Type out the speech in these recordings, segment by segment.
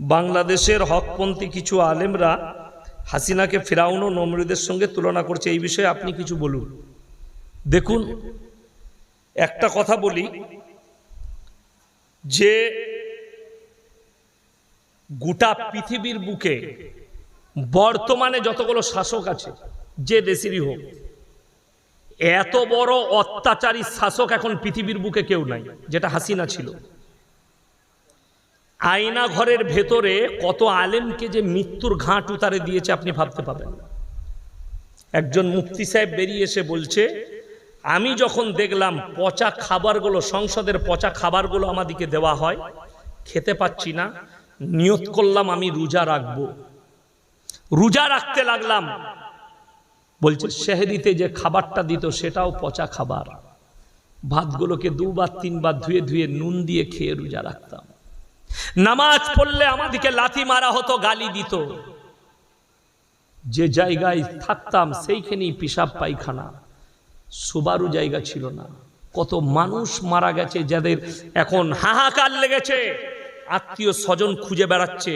বাংলাদেশের হকপন্থী কিছু আলেমরা হাসিনাকে ফিরাউন ও নমরুদের সঙ্গে তুলনা করছে, এই বিষয়ে আপনি কিছু বলুন। দেখুন, একটা কথা বলি যে গোটা পৃথিবীর বুকে বর্তমানে যতগুলো শাসক আছে, যে দেশেরই হোক, এত বড় অত্যাচারী শাসক এখন পৃথিবীর বুকে কেউ নাই, যেটা হাসিনা ছিল। আয়না ঘরের ভেতরে কত আলেমকে যে মৃত্যুর ঘাট উতারে দিয়েছে আপনি ভাবতে পাবেন না। একজন মুফতি সাহেব বেরিয়ে এসে বলছে, আমি যখন দেখলাম পচা খাবারগুলো, সংসদের পচা খাবারগুলো আমাদেরকে দেওয়া হয়, খেতে পাচ্ছি না, নিয়ত করলাম আমি রোজা রাখবো। রোজা রাখতে লাগলাম, বলছে সেহরিতে যে খাবারটা দিত সেটাও পচা খাবার। ভাতগুলোকে দুবার তিনবার ধুয়ে ধুয়ে নুন দিয়ে খেয়ে রোজা রাখতাম। নামাজ পড়লে আমাদেরকে লাথি মারা হতো, গালি দিত। যে জায়গায় থাকতাম সেইখানেই পিসাব পায়খানা, শোবারও জায়গা ছিল না। কত মানুষ মারা গেছে, যাদের এখন হাহাকার লেগেছে, আত্মীয় স্বজন খুঁজে বেড়াচ্ছে,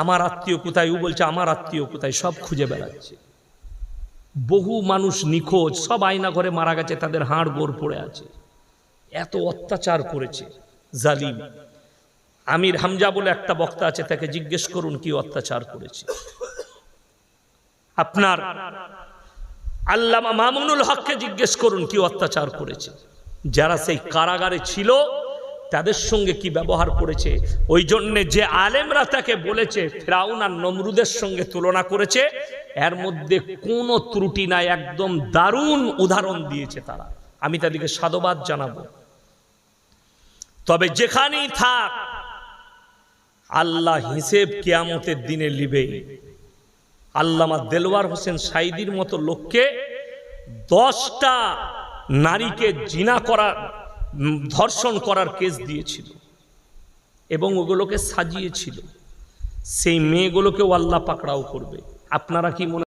আমার আত্মীয় কোথায়, ও বলছে আমার আত্মীয় কোথায়, সব খুঁজে বেড়াচ্ছে। বহু মানুষ নিখোঁজ, সব আয়না ঘরে মারা গেছে, তাদের হাড় গোড় পড়ে আছে। এত অত্যাচার করেছে জালিম। আমির হামজা বলে একটা বক্তা আছে, তাকে জিজ্ঞেস করুন কি অত্যাচার করেছে। আপনার আল্লামা মামুনুল হককে জিজ্ঞেস করুন কি অত্যাচার করেছে। যারা সেই কারাগারে ছিল তাদের সঙ্গে কি ব্যবহার করেছে। ওই জন্যে যে আলেমরা তাকে বলেছে ফিরাউন আর নমরুদের সঙ্গে তুলনা করেছে, এর মধ্যে কোনো ত্রুটি নাই, একদম দারুণ উদাহরণ দিয়েছে তারা। আমি তাদেরকে সাধুবাদ জানাবো। তবে যেখানেই থাক, আল্লাহ হিসেব কিয়ামতের দিনে লিবেই। আল্লামা দেলওয়ার হোসেন সাইদির মতো লোককে 10টা নারীকে জিনা করা, ধর্ষণ করার কেস দিয়েছিল এবং ওগুলোকে সাজিয়েছিল। সেই মেয়েগুলোকেও আল্লাহ পাকড়াও করবে। আপনারা কি মনে